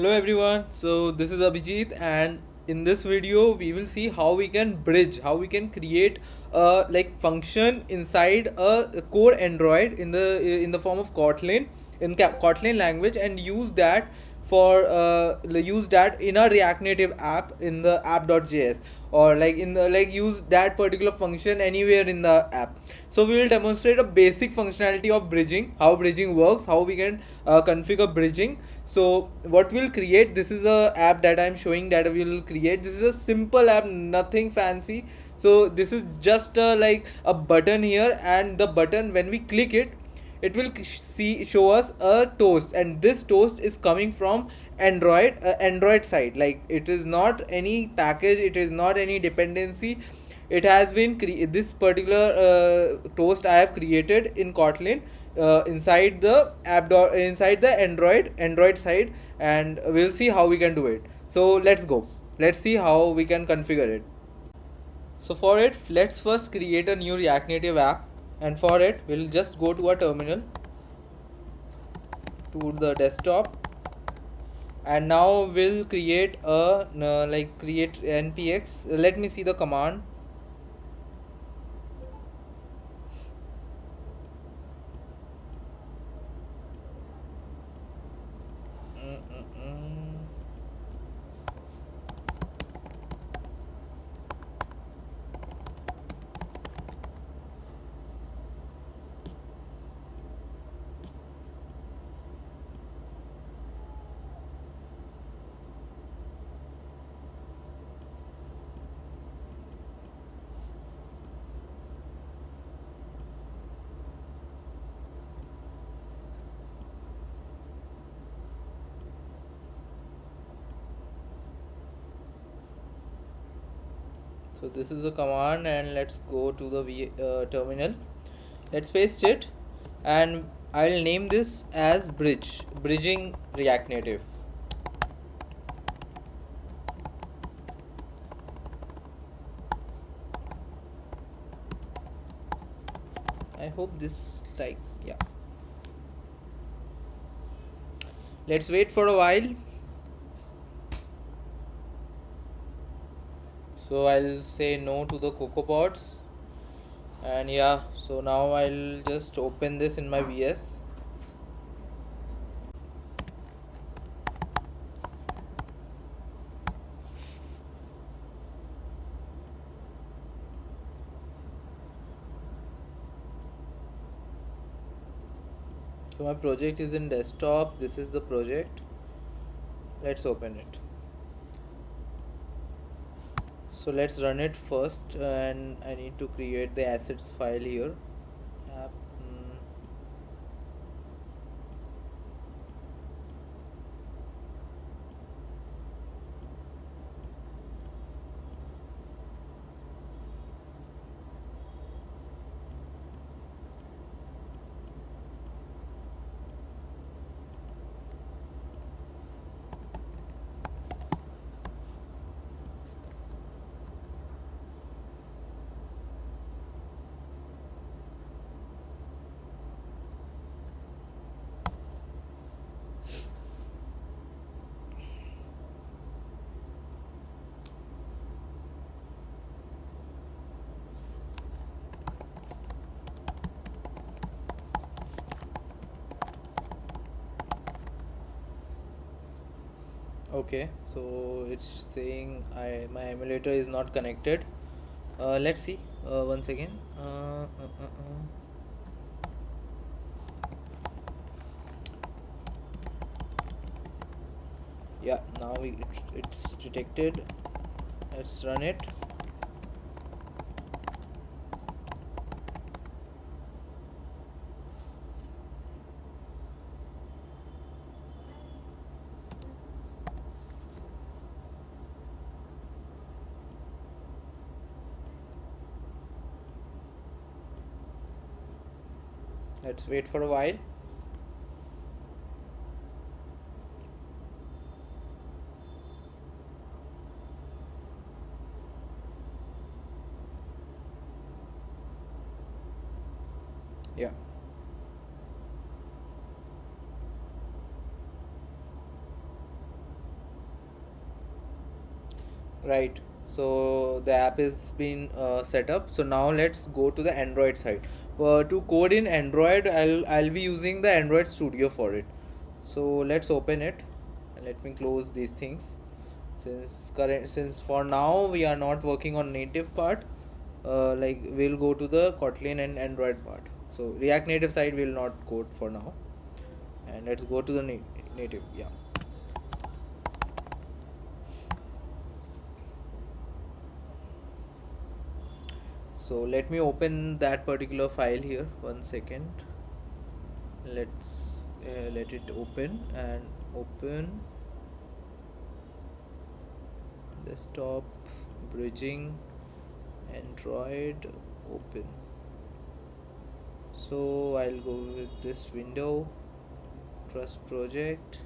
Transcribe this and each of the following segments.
Hello everyone, so this is Abhijit, and in this video we will see how we can bridge, how we can create a function inside a core Android in the form of Kotlin in Kotlin language, and use that use that in a React Native app in the app.js, or use that particular function anywhere in the app. So we will demonstrate a basic functionality of bridging, how bridging works, how we can configure bridging. So what we'll create, this is a app that I'm showing that we'll create. This is a simple app, nothing fancy. So this is just a button here, and the button, when we click it, it will show us a toast, and this toast is coming from Android side. Like, it is not any package, it is not any dependency. It has been this particular toast I have created in Kotlin inside the inside the Android side, and we'll see how we can do it. So let's go. Let's see how we can configure it. So for it, let's first create a new React Native app, and for it we'll just go to a terminal, to the desktop, and now we'll create a create npx. Let me see the command. Mm-mm-mm. So this is the command, and let's go to the terminal. Let's paste it, and I'll name this as bridging React Native. I hope this, yeah. Let's wait for a while. So I'll say no to the CocoaPods, and yeah, so now I'll just open this in my VS. So my project is in desktop. This is the project. Let's open it. So let's run it first, and I need to create the assets file here. App, okay, so it's saying my emulator is not connected. Let's see once again. Yeah, now it's detected. Let's run it. Let's wait for a while. Yeah. Right. So the app is been set up. So now let's go to the Android side. To code in Android, I'll be using the Android Studio for it. So let's open it and let me close these things. Since for now we are not working on native part, like we'll go to the Kotlin and Android part. So React Native side will not code for now, and let's go to the native. Yeah. So let me open that particular file here. 1 second. Let's let it open and open desktop bridging Android open. So I'll go with this window, trust project.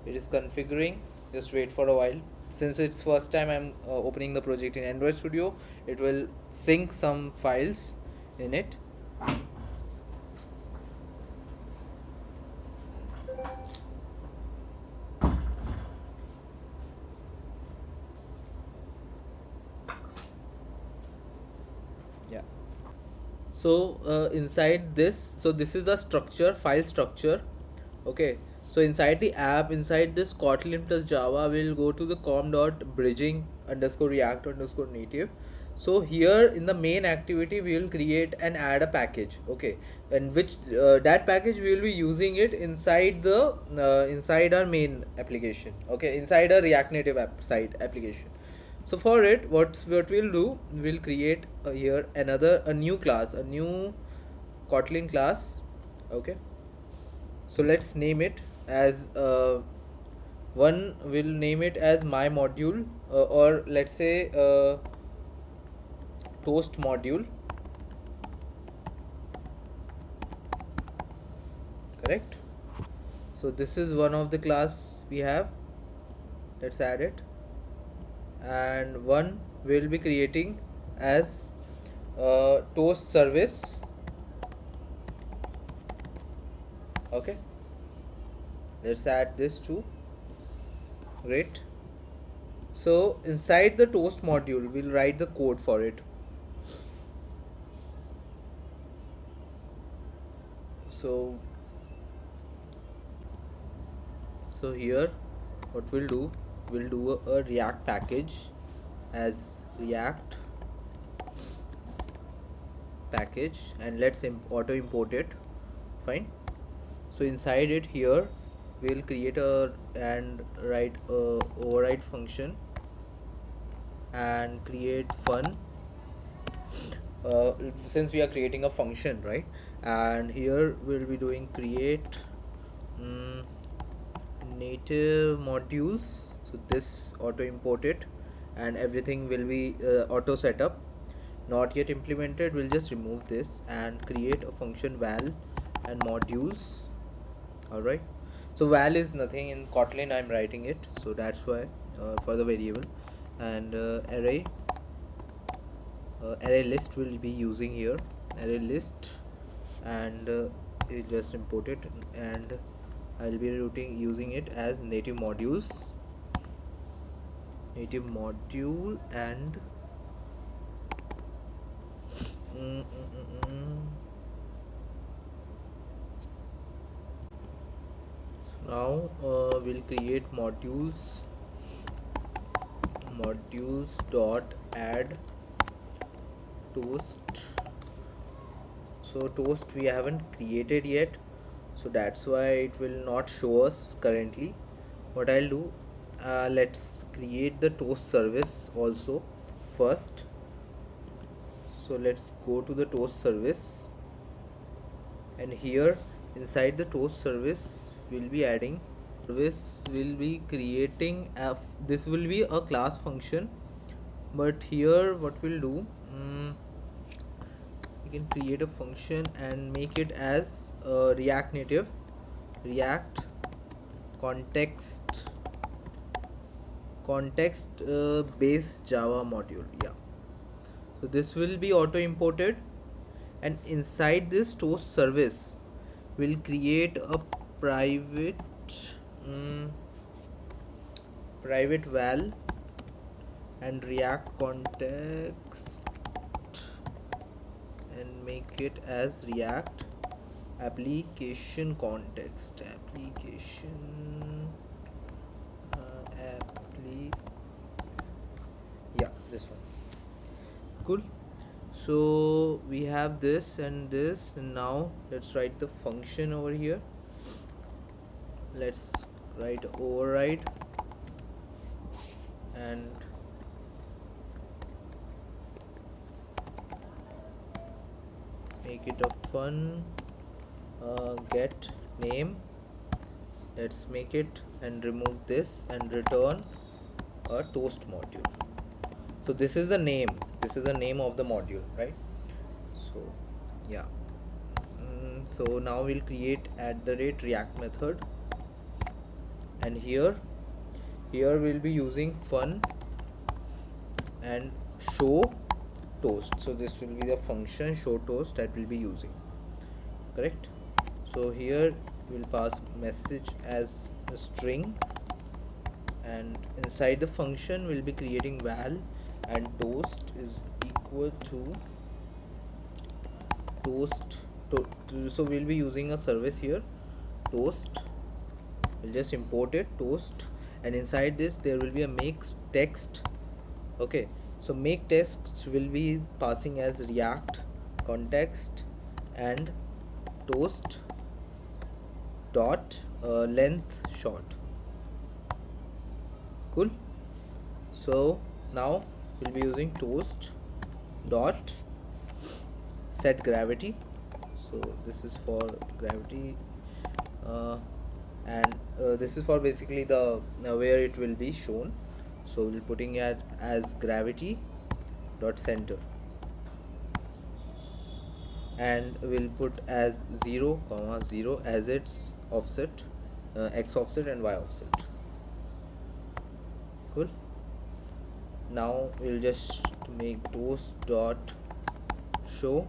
It is configuring. Just wait for a while. Since it's first time I'm opening the project in Android Studio, it will sync some files in it. Yeah. So inside this, so this is a structure, file structure. Okay. So inside the app, inside this Kotlin plus Java, we'll go to the com dot bridging underscore react underscore native. So here in the main activity, we will create and add a package. Okay, and which that package we will be using it inside the inside our main application. Okay, inside our React Native app side application. So for it, what we'll do, we'll create here a new class, a new Kotlin class. Okay, so let's name it as one will name it as my module, or let's say toast module, correct? So this is one of the class we have. Let's add it, and one will be creating as toast service. Okay, let's add this too. Great. So inside the toast module, we'll write the code for it. So here, what we'll do a React package as React package, and let's auto import it. Fine. So inside it here, we'll create and write a override function and create fun, since we are creating a function, right? And here we'll be doing create native modules. So this auto import it, and everything will be auto setup, not yet implemented. We'll just remove this and create a function val and modules. All right. So val is nothing in Kotlin, I'm writing it, so that's why for the variable. And array list will be using here, array list, and you just import it, and I'll be using it as native modules, native module, and now we'll create modules dot add toast. So toast we haven't created yet, so that's why it will not show us currently. What I'll do, let's create the toast service also first. So let's go to the toast service, and here inside the toast service we'll be adding service, will be creating this will be a class function. But here what we'll do, we can create a function and make it as React Native, React context based Java module. Yeah. So this will be auto imported, and inside this toast service we'll create a private private val and react context and make it as react application context application yeah, this one. Cool. So we have this and this, and now let's write the function over here. Let's write override and make it a fun get name. Let's make it and remove this and return a toast module. So this is the name, this is the name of the module, right? So yeah. So now we'll create @react method, and here we'll be using fun and show toast. So this will be the function show toast that we'll be using, correct? So here we'll pass message as a string, and inside the function we'll be creating val and toast is equal to toast so we'll be using a service here, toast. We'll just import it, toast, and inside this there will be a make text. Okay, so make text will be passing as react context and toast dot length short. Cool. So now we'll be using toast dot set gravity. So this is for gravity and this is for basically the where it will be shown. So we'll putting it as gravity dot center, and we'll put as 0 comma 0 as its offset, x offset and y offset. Cool. Now we'll just make toast dot show,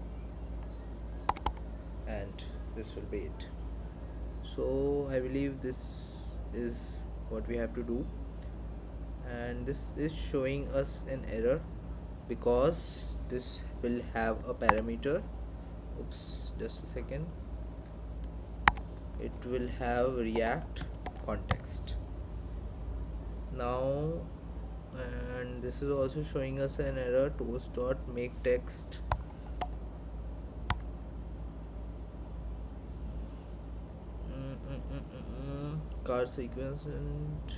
and this will be it. So I believe this is what we have to do, and this is showing us an error because this will have a parameter. Oops, just a second. It will have react context now, and this is also showing us an error, toast dot make text. Car sequence and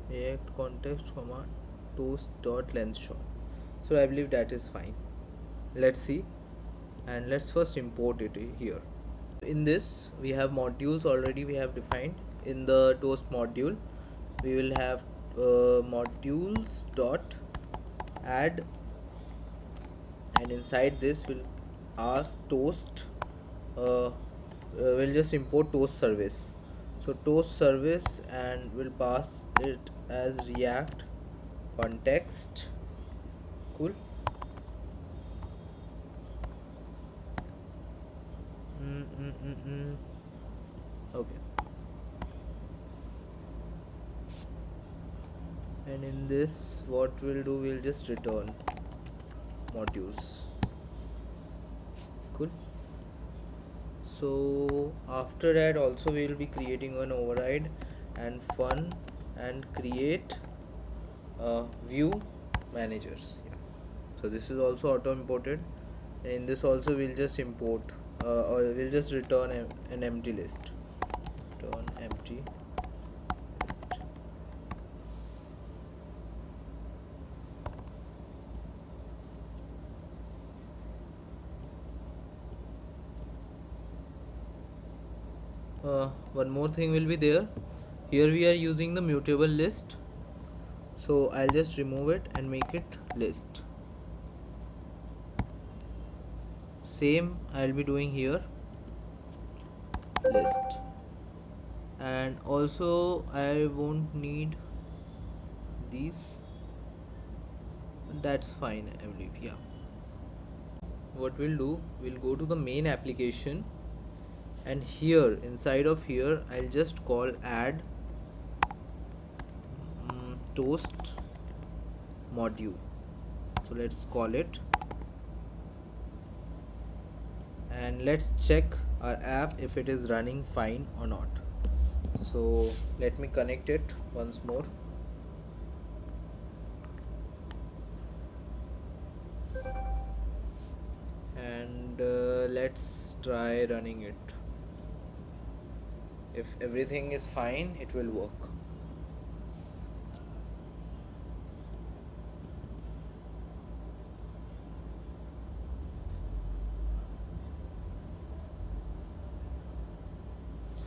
react context comma toast dot length short. So I believe that is fine. Let's see, and let's first import it here. In this we have modules already we have defined. In the toast module we will have modules dot add, and inside this we'll ask toast we'll just import toast service. So toast service, and we'll pass it as react context. Cool. Okay, and in this what we'll do, we'll just return modules. Cool. So after that also we will be creating an override and fun and create view managers. Yeah. So this is also auto imported, and in this also we'll just import or we'll just return an empty list. Return empty list. One more thing will be there. Here we are using the mutable list, so I'll just remove it and make it list. Same I'll be doing here, list, and also I won't need these. That's fine, I believe. Yeah. What we'll do, we'll go to the main application, and here inside of here I'll just call add toast module. So let's call it, and let's check our app if it is running fine or not. So let me connect it once more. And let's try running it. If everything is fine, it will work.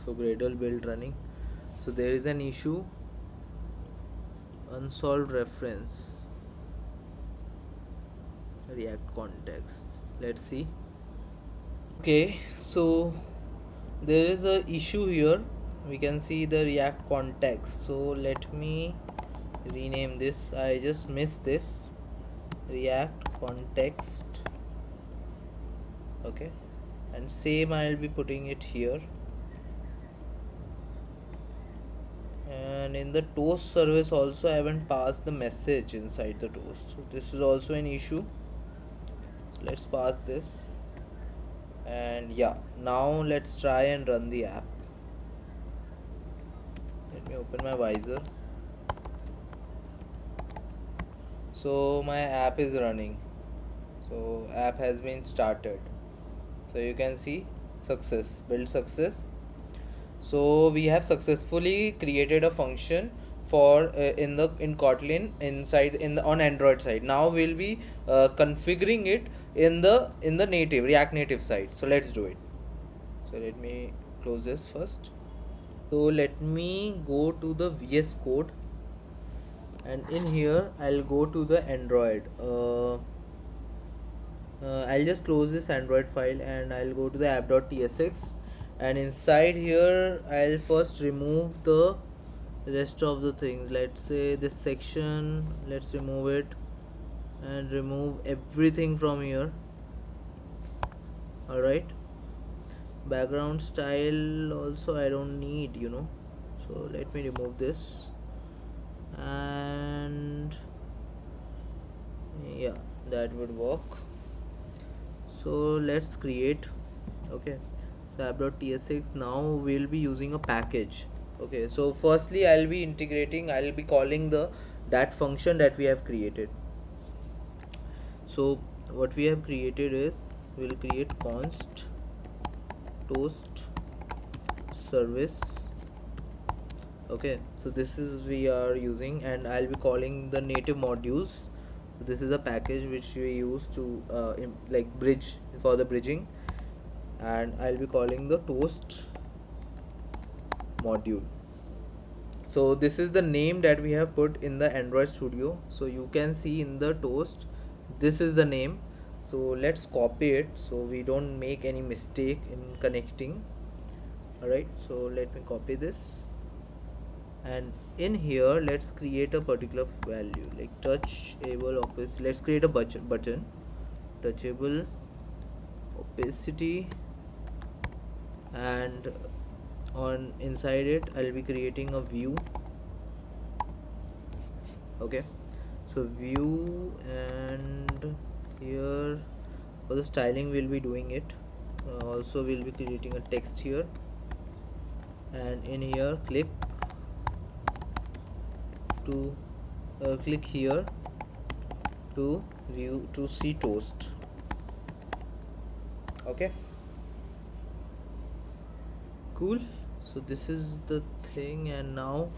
So Gradle build running. So there is an issue, unsolved reference, React context. Let's see. Okay, so there is a issue here. We can see the React context. So let me rename this. I just missed this. React context. Okay, and same I'll be putting it here. And in the toast service also I haven't passed the message inside the toast, so this is also an issue. Let's pass this, and yeah, now let's try and run the app. Let me open my visor. So my app is running, so app has been started. So you can see success, build success. So we have successfully created a function for in Kotlin inside in the on Android side. Now we'll be configuring it in the native React native side. So let's do it. So let me close this first. So let me go to the VS Code, and in here I'll go to the Android. I'll just close this Android file and I'll go to the app.tsx, and inside here I'll first remove the rest of the things. Let's say this section, let's remove it and remove everything from here. Alright, background style also I don't need, so let me remove this, and yeah, that would work. So let's create. Okay, so app.tsx, now we'll be using a package. Okay, so firstly I'll be calling that function that we have created. So what we have created is, we'll create const toast service. Okay, so this is we are using, and I'll be calling the native modules. So this is a package which we use to like bridge, for the bridging, and I'll be calling the toast module. So this is the name that we have put in the Android Studio. So you can see in the toast, this is the name. So let's copy it so we don't make any mistake in connecting. Alright, so let me copy this, and in here let's create a particular value like touchable opacity. Let's create a button touchable opacity, and on inside it I'll be creating a view. Okay, so view, and here for the styling we'll be doing it. Also we'll be creating a text here, and in here click here to view to see toast. Okay, cool. So this is the thing, and now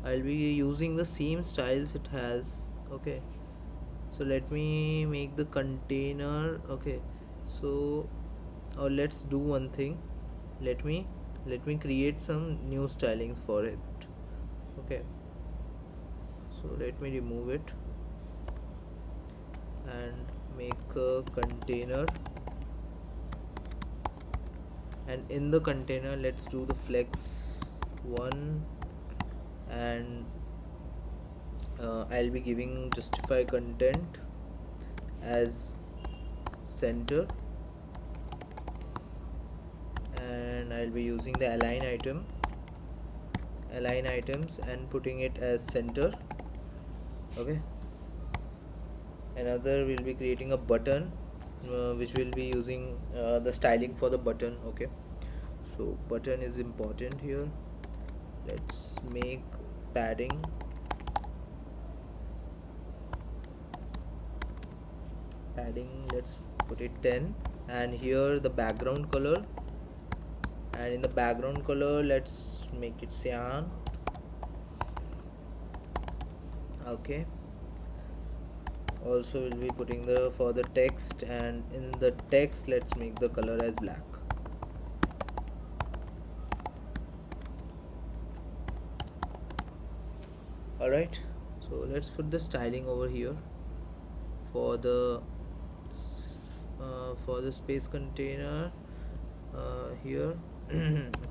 I'll be using the same styles it has. Okay, so let me make the container. Okay, so let's do one thing. Let me create some new stylings for it. Okay, so let me remove it and make a container, and in the container let's do the flex 1, and I'll be giving justify content as center, and I'll be using the align items and putting it as center. Okay, another will be creating a button, which will be using the styling for the button. Okay, so button is important here. Let's make padding, let's put it 10, and here the background color, and in the background color let's make it cyan. Okay, also we'll be putting the for the text, and in the text let's make the color as black. Alright, so let's put the styling over here for the space container. Here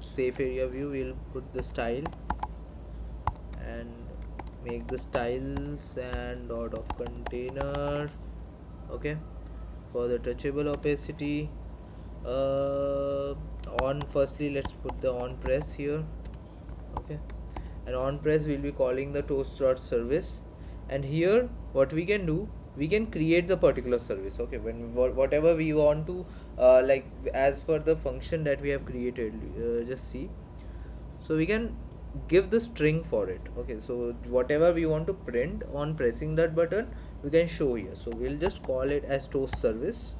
safe area view, we'll put the style and make the styles and dot of container. Okay, for the touchable opacity, on, firstly let's put the on press here. Okay, and on press we'll be calling the toast dot service, and here what we can do, we can create the particular service. Okay, when whatever we want to like as per the function that we have created, just see, so we can give the string for it. Okay, so whatever we want to print on pressing that button, we can show here. So we'll just call it as toast service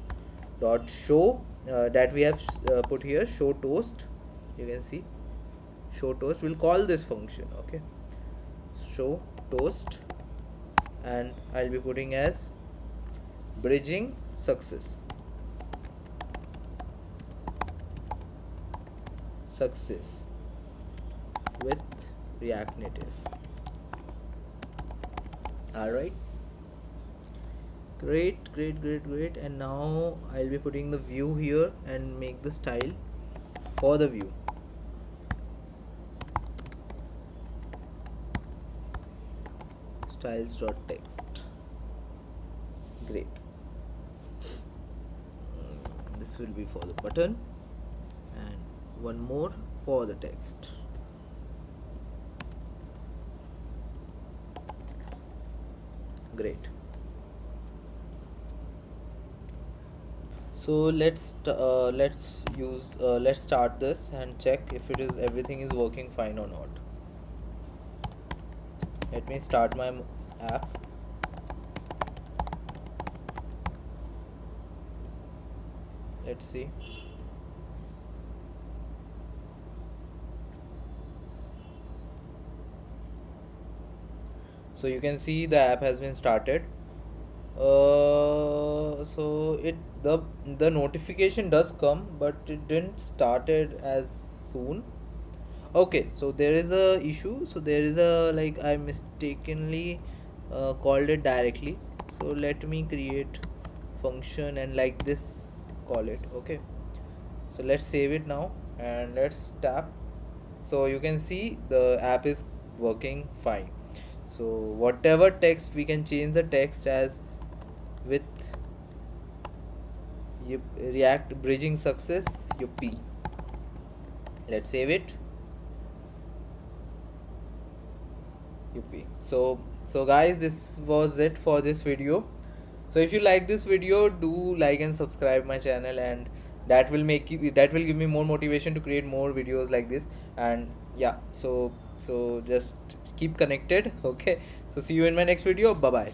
dot show, that we have put here, show toast. You can see show toast, we'll call this function. Okay, show toast, and I'll be putting as bridging success with React Native. Alright, great, and now I'll be putting the view here and make the style for the view. Styles.text. Great. This will be for the button, and one more for the text. Great. So let's start this and check if everything is working fine or not. Let me start my app. Let's see. So you can see the app has been started. So the notification does come, but it didn't started as soon. Okay, so there is a issue. So there is a, like, I mistakenly called it directly. So let me create function and like this call it. Okay, so let's save it now and let's tap. So you can see the app is working fine. So whatever text, we can change the text as with React bridging success UP. Let's save it. UP. So guys, this was it for this video. So if you like this video, do like and subscribe my channel, and that will give me more motivation to create more videos like this. And yeah, so just keep connected. Okay, so see you in my next video. Bye bye.